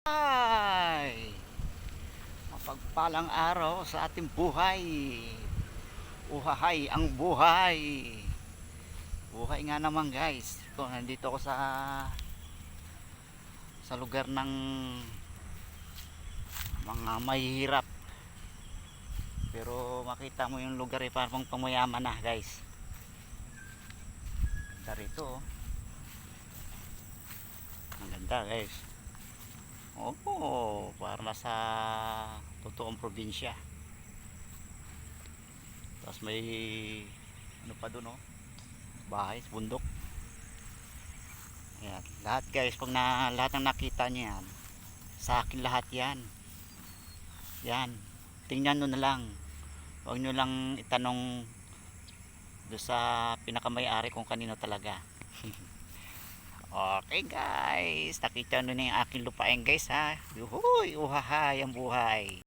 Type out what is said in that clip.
Ay, mapagpalang araw sa ating buhay. Uhahay ang buhay. Buhay nga naman guys. Ito, nandito ako sa lugar ng mga mahihirap. Pero makita mo yung lugar parang pamayaman na guys. Ganda rito oh. Ang ganda guys. Oo, para nasa totoong probinsya. Tapos may ano pa dun oh, bahay sa bundok. Ayan, lahat guys, lahat ng nakita niyo yan, sa akin lahat yan. Yan, tingnan nyo na lang. Huwag nyo lang itanong do sa pinakamay-ari kung kanino talaga. Okay guys, nakita nyo na yung aking lupain guys ha. Yuhuy, uhahay ang buhay.